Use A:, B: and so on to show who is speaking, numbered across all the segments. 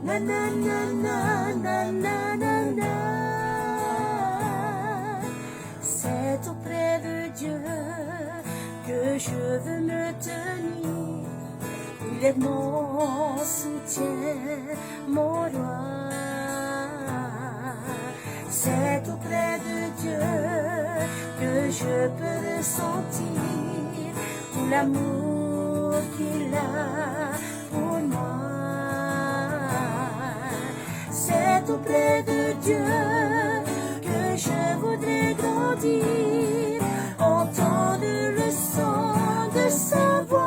A: Na na na na na na na na. C'est auprès de Dieu que je veux me tenir. Il est mon soutien, mon roi. C'est auprès de Dieu que je peux ressentir tout l'amour qu'il a pour moi. C'est auprès de Dieu que je voudrais grandir, entendre le son de sa voix.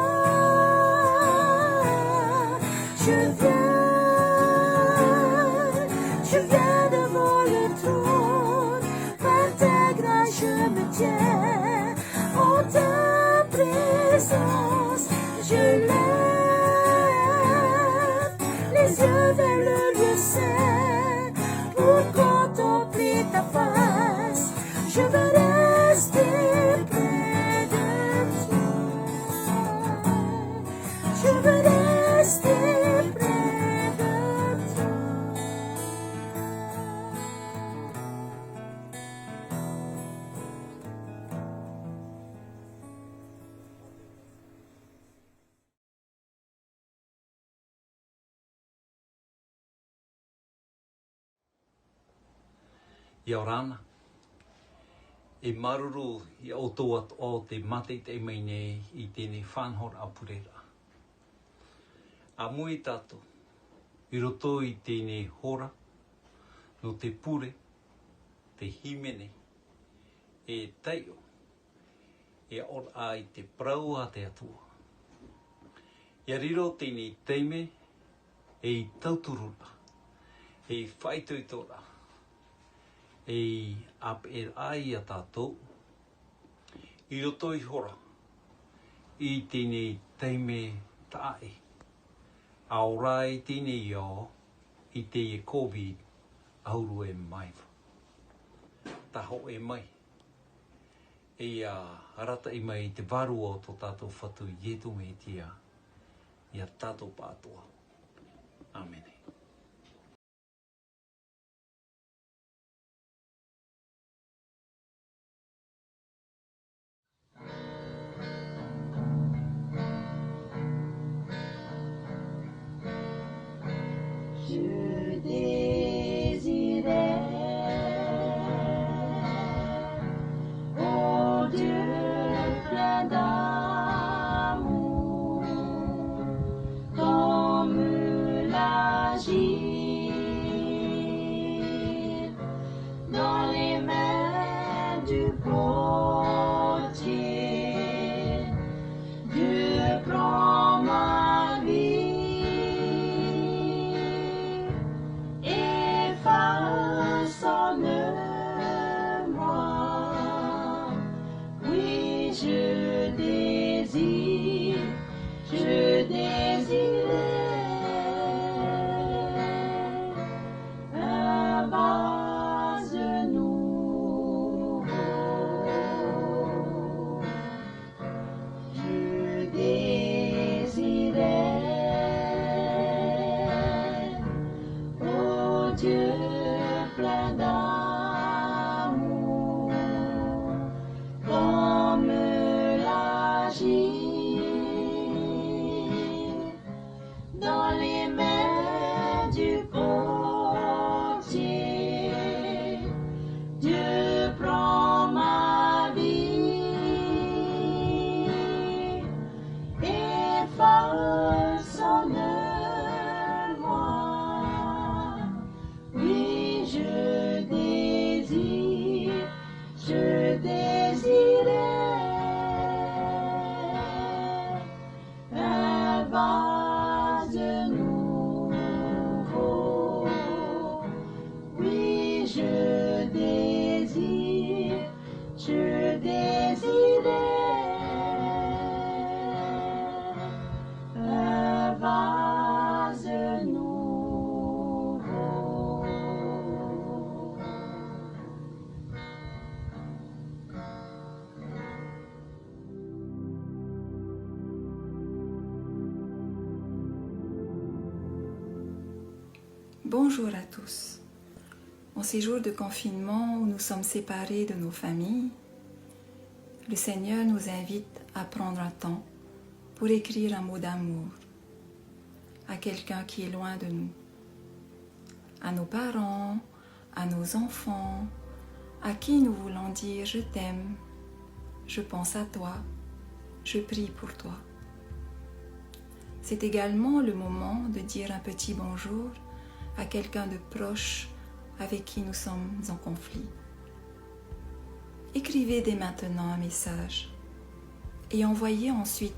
A: Je viens devant le trône, par ta grâce je me tiens, en ta présence je lève les yeux vers le lieu saint, pour contempler ta face, je veux rester près de toi, je veux rester près de toi.
B: Ia orana, e maruru i autoat o te mate te mai nei i tēnei whanhor a purera. A mui tātou, i roto i tēnei hora, no te pure, te himene, e teio, e or ai te prau a te atua. Ia riro tēnei teime, e i tauturura, e i whaituitora, e ap e ai a tātou, i roto i hora, i tēnei teime tae, a orai tēnei iau, i te e COVID, auru e mai. Taho e mai, e a rata i mai te varu o tō tātou whatu i etu me tia, i a tātou pātua. Amen.
A: Je désirais, oh Dieu plein d'amour, comme l'agir dans les mains du potier. Dieu prend ma vie et façonne-moi. Oui, je désirais un vase nouveau. Je désirais, oh Dieu plein d'amour, comme l'agir
C: Bonjour à tous. En ces jours de confinement où nous sommes séparés de nos familles, le Seigneur nous invite à prendre un temps pour écrire un mot d'amour à quelqu'un qui est loin de nous, à nos parents, à nos enfants, à qui nous voulons dire « je t'aime »,« je pense à toi »,« je prie pour toi ». C'est également le moment de dire un petit bonjour à quelqu'un de proche avec qui nous sommes en conflit. Écrivez dès maintenant un message et envoyez ensuite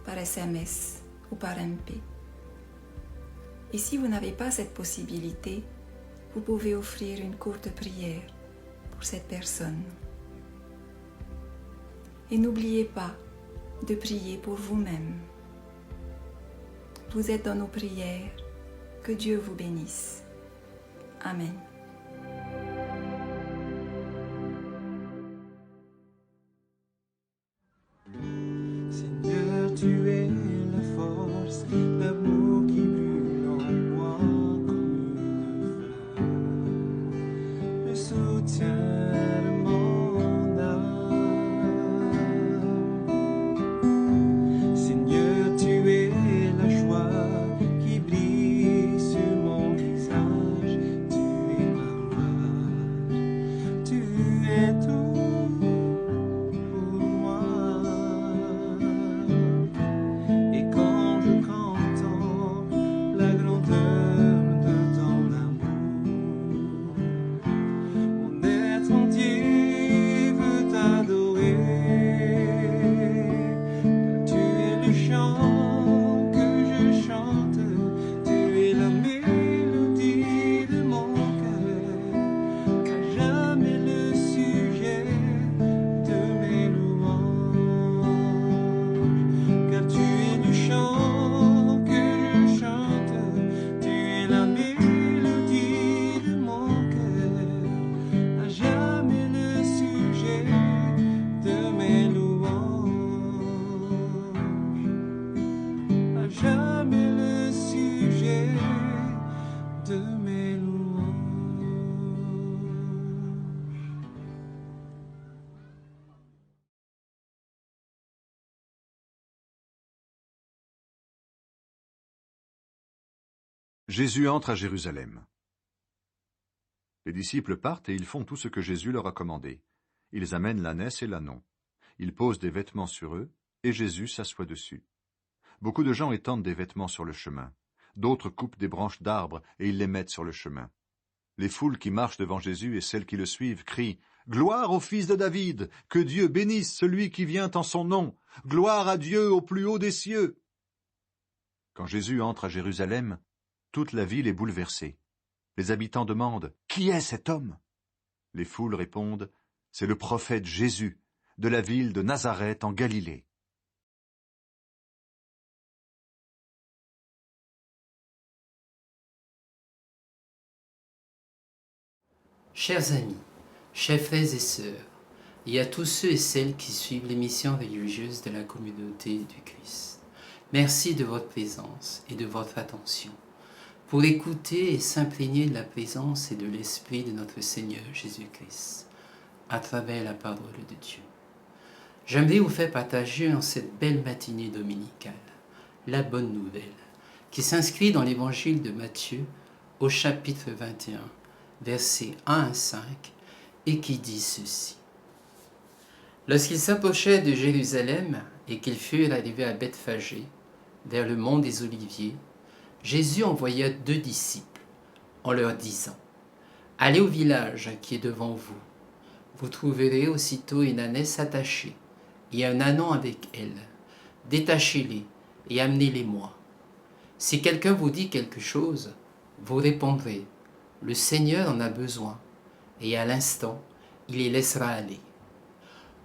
C: par SMS ou par MP. Et si vous n'avez pas cette possibilité, vous pouvez offrir une courte prière pour cette personne. Et n'oubliez pas de prier pour vous-même. Vous êtes dans nos prières. Que Dieu vous bénisse. Amen.
D: Seigneur, tu es la force, l'amour qui brûle en moi comme une flamme, le soutien de mon âme. Seigneur, tu es la joie qui brille sur mon visage, tu es ma gloire, tu es tout pour moi. Et quand je contemple la grandeur de ton amour, mon être entier veut t'adorer, car tu es le chant que je chante, tu es la mélodie de mon cœur, à jamais le sujet de mes louanges, car tu es le chant que je chante, tu es la mélodie de mon cœur, à jamais le sujet de mes louanges, à jamais le sujet de mes louanges.
E: Jésus entre à Jérusalem. Les disciples partent et ils font tout ce que Jésus leur a commandé. Ils amènent l'ânesse et l'ânon. Ils posent des vêtements sur eux, et Jésus s'assoit dessus. Beaucoup de gens étendent des vêtements sur le chemin. D'autres coupent des branches d'arbres et ils les mettent sur le chemin. Les foules qui marchent devant Jésus et celles qui le suivent crient « Gloire au Fils de David! Que Dieu bénisse celui qui vient en son nom! Gloire à Dieu au plus haut des cieux !» Quand Jésus entre à Jérusalem, toute la ville est bouleversée. Les habitants demandent « Qui est cet homme ?» Les foules répondent « C'est le prophète Jésus, de la ville de Nazareth en Galilée. »
F: Chers amis, chers frères et sœurs, et à tous ceux et celles qui suivent l'émission religieuse de la communauté du Christ, merci de votre présence et de votre attention pour écouter et s'imprégner de la présence et de l'Esprit de notre Seigneur Jésus-Christ à travers la parole de Dieu. J'aimerais vous faire partager en cette belle matinée dominicale la bonne nouvelle qui s'inscrit dans l'évangile de Matthieu au chapitre 21, versets 1 à 5, et qui dit ceci. Lorsqu'ils s'approchèrent de Jérusalem et qu'ils furent arrivés à Bethphagée, vers le mont des Oliviers, Jésus envoya 2 disciples en leur disant « Allez au village qui est devant vous. Vous trouverez aussitôt une ânesse attachée et un ânon avec elle. Détachez-les et amenez-les-moi. Si quelqu'un vous dit quelque chose, vous répondrez « Le Seigneur en a besoin » et à l'instant, il les laissera aller.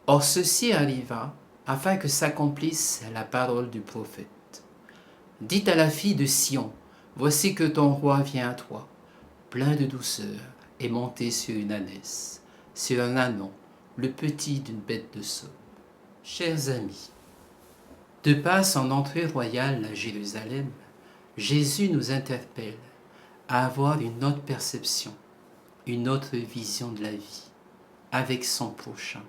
F: Or ceci arriva afin que s'accomplisse la parole du prophète. Dites à la fille de Sion, voici que ton roi vient à toi, plein de douceur, et monté sur une ânesse, sur un ânon, le petit d'une bête de somme. Chers amis, de par son entrée royale à Jérusalem, Jésus nous interpelle à avoir une autre perception, une autre vision de la vie, avec son prochain,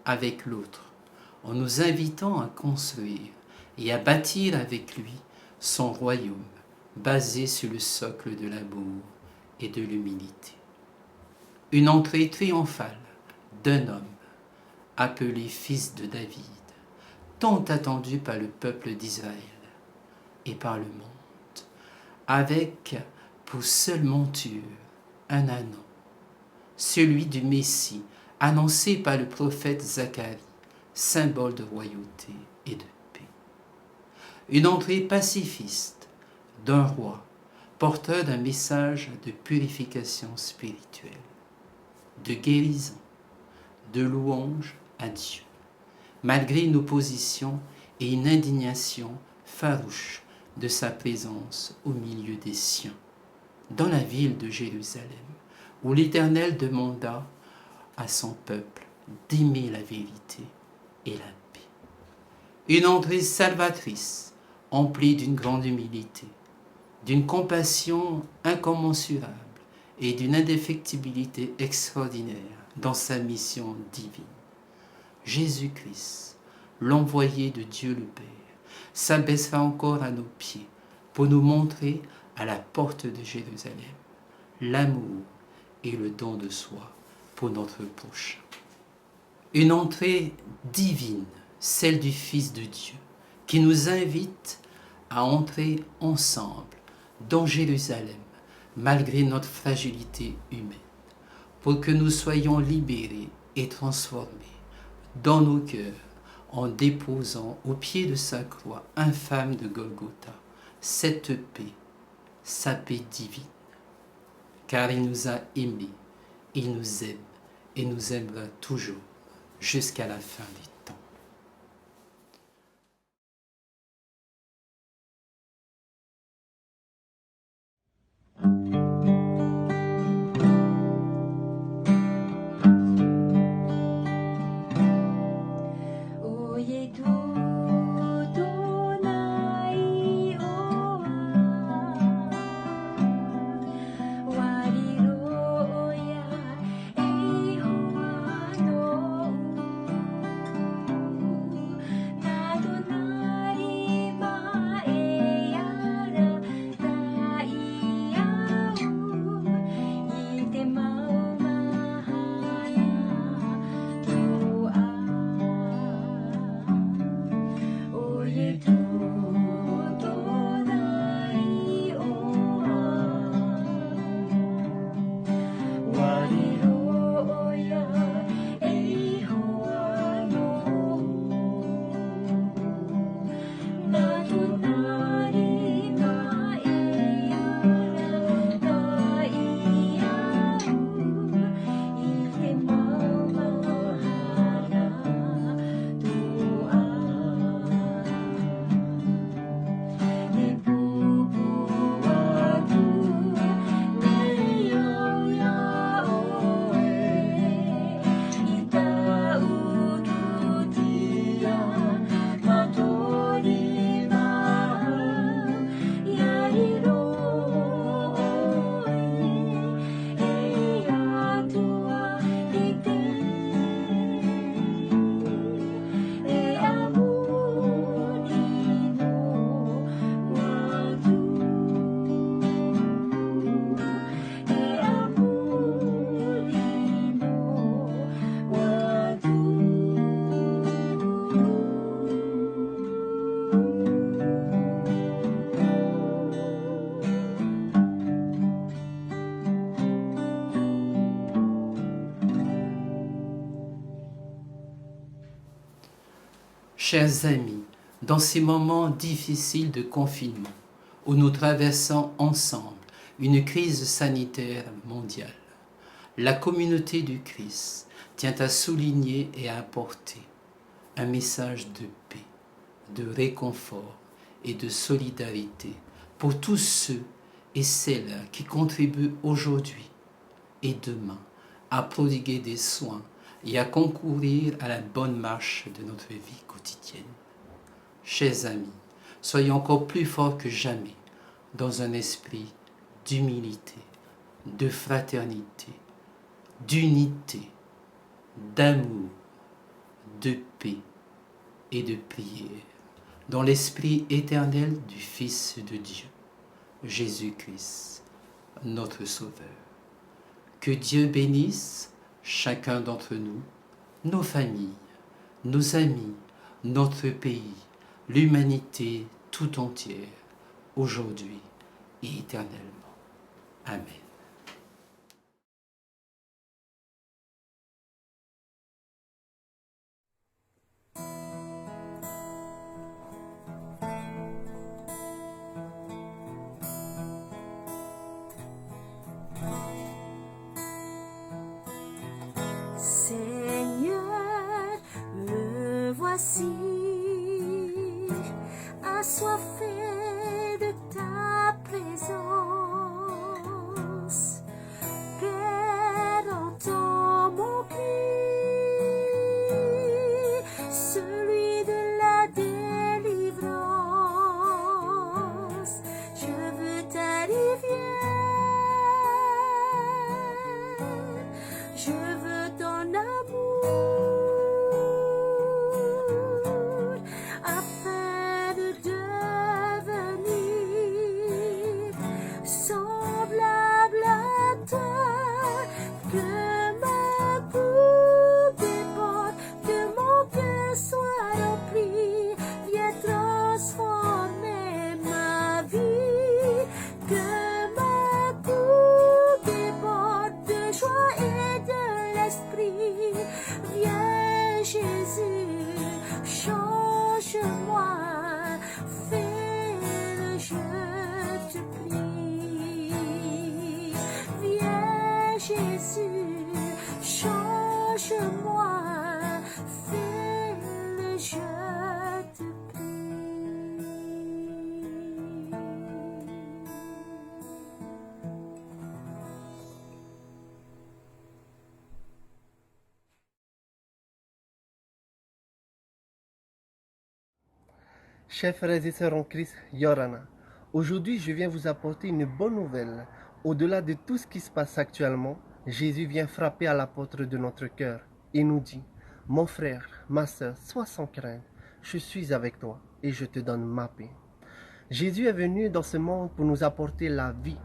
F: avec l'autre, en nous invitant à construire et à bâtir avec lui son royaume, basé sur le socle de l'amour et de l'humilité. Une entrée triomphale d'un homme appelé fils de David, tant attendu par le peuple d'Israël et par le monde, avec pour seule monture un anneau, celui du Messie, annoncé par le prophète Zacharie, symbole de royauté et de paix. Une entrée pacifiste d'un roi, porteur d'un message de purification spirituelle, de guérison, de louange à Dieu, malgré une opposition et une indignation farouche de sa présence au milieu des siens, dans la ville de Jérusalem, où l'Éternel demanda à son peuple d'aimer la vérité et la paix. Une entrée salvatrice, emplie d'une grande humilité, d'une compassion incommensurable et d'une indéfectibilité extraordinaire dans sa mission divine. Jésus-Christ, l'envoyé de Dieu le Père, s'abaissera encore à nos pieds pour nous montrer à la porte de Jérusalem l'amour et le don de soi pour notre prochain. Une entrée divine, celle du Fils de Dieu, qui nous invite à entrer ensemble dans Jérusalem, malgré notre fragilité humaine, pour que nous soyons libérés et transformés dans nos cœurs en déposant au pied de sa croix infâme de Golgotha cette paix, sa paix divine. Car il nous a aimés, il nous aime et nous aimera toujours jusqu'à la fin des temps. Chers amis, dans ces moments difficiles de confinement, où nous traversons ensemble une crise sanitaire mondiale, la communauté du Christ tient à souligner et à apporter un message de paix, de réconfort et de solidarité pour tous ceux et celles qui contribuent aujourd'hui et demain à prodiguer des soins et à concourir à la bonne marche de notre vie quotidienne. Chers amis, soyez encore plus forts que jamais dans un esprit d'humilité, de fraternité, d'unité, d'amour, de paix et de prière, dans l'esprit éternel du Fils de Dieu, Jésus-Christ, notre Sauveur. Que Dieu bénisse chacun d'entre nous, nos familles, nos amis, notre pays, l'humanité tout entière, aujourd'hui et éternellement. Amen.
A: Seigneur, me voici, assoiffé de ta présence. Père, entends mon cri, celui de la délivrance. Je veux ta rivière, je veux ton amour, afin de devenir semblable à toi. Que ma coupe déborde, que mon cœur soit rempli, viens transformer ma vie. Que ma coupe déborde de joie et de l'esprit. Viens Jésus, change-moi, fais-le, je te prie. Viens Jésus, change-moi, fais-le, je te prie.
G: Chers frères et sœurs en Christ, Yorana, aujourd'hui je viens vous apporter une bonne nouvelle. Au-delà de tout ce qui se passe actuellement, Jésus vient frapper à la porte de notre cœur et nous dit: mon frère, ma sœur, sois sans crainte, je suis avec toi et je te donne ma paix. Jésus est venu dans ce monde pour nous apporter la vie,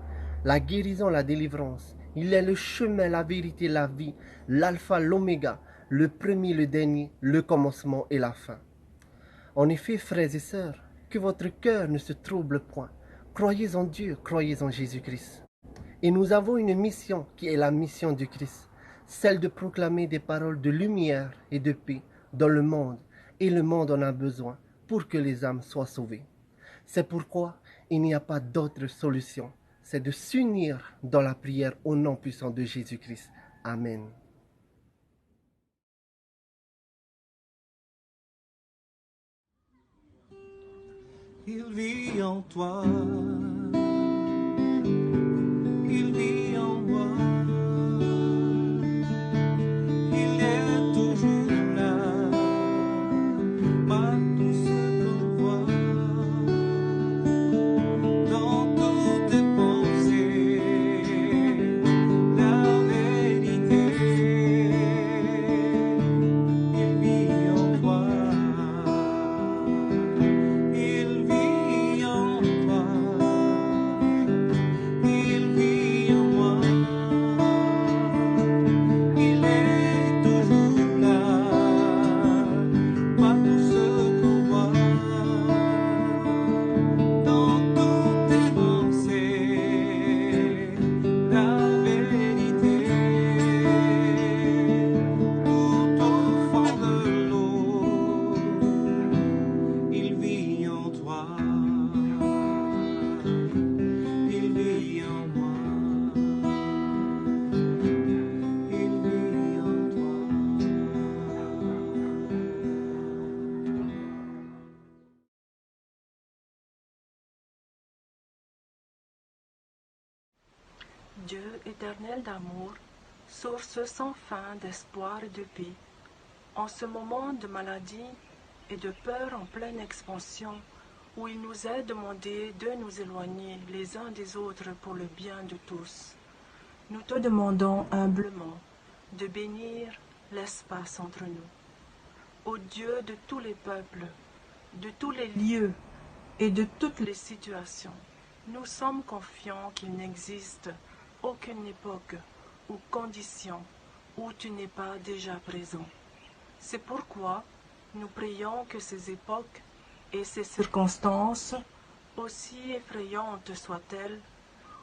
G: la guérison, la délivrance. Il est le chemin, la vérité, la vie, l'alpha, l'oméga, le premier, le dernier, le commencement et la fin. En effet, frères et sœurs, que votre cœur ne se trouble point. Croyez en Dieu, croyez en Jésus-Christ. Et nous avons une mission qui est la mission du Christ, celle de proclamer des paroles de lumière et de paix dans le monde. Et le monde en a besoin pour que les âmes soient sauvées. C'est pourquoi il n'y a pas d'autre solution. C'est de s'unir dans la prière au nom puissant de Jésus-Christ. Amen.
D: Il vit en toi, il vit en moi, il est toujours là, par tout ce qu'on voit, dans toutes tes pensées, la vérité, il vit en toi. Il vit en toi, il vit en moi, il est toujours là, par tout ce qu'on voit, dans toutes tes pensées, la vérité, tout au fond de l'eau, il vit en toi, il vit en moi, il vit en toi.
H: Dieu éternel d'amour, source sans fin d'espoir et de paix, en ce moment de maladie et de peur en pleine expansion, où il nous est demandé de nous éloigner les uns des autres pour le bien de tous. Nous te demandons humblement de bénir l'espace entre nous. Ô Dieu de tous les peuples, de tous les lieux et de toutes les situations, nous sommes confiants qu'il n'existe aucune époque ou condition où tu n'es pas déjà présent. C'est pourquoi nous prions que ces époques et ces circonstances, aussi effrayantes soient-elles,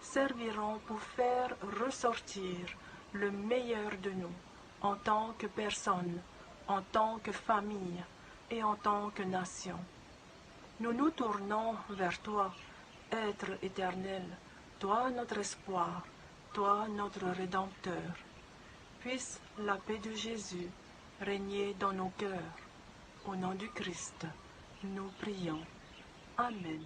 H: serviront pour faire ressortir le meilleur de nous en tant que personne, en tant que famille et en tant que nation. Nous nous tournons vers toi, être éternel, toi notre espoir, toi notre Rédempteur. Puisse la paix de Jésus régner dans nos cœurs. Au nom du Christ, nous prions. Amen.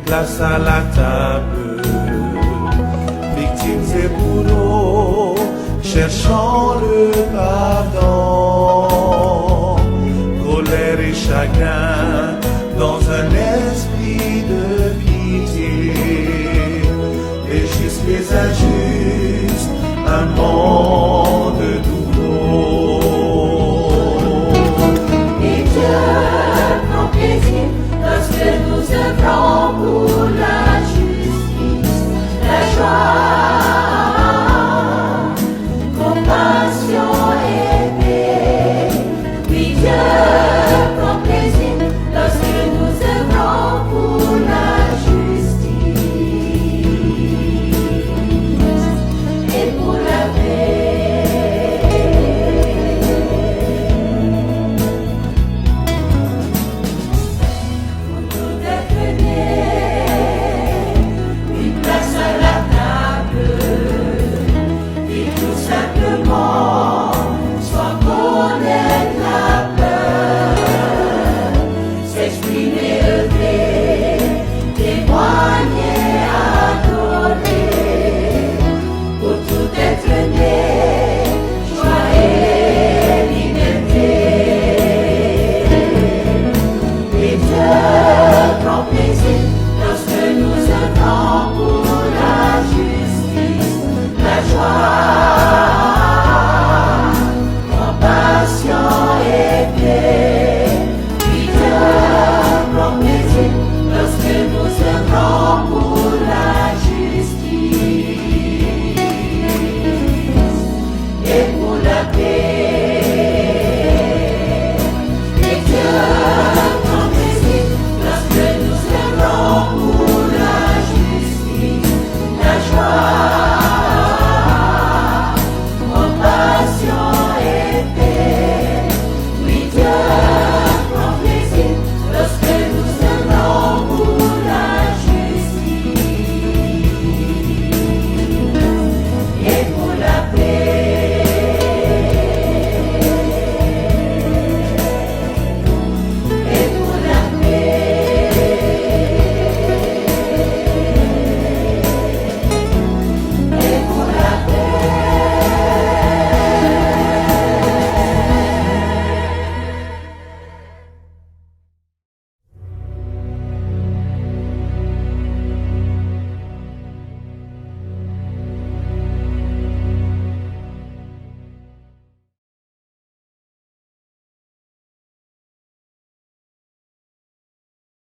I: place à la table, victimes et bourreaux, cherchant le pardon, colère et chagrin.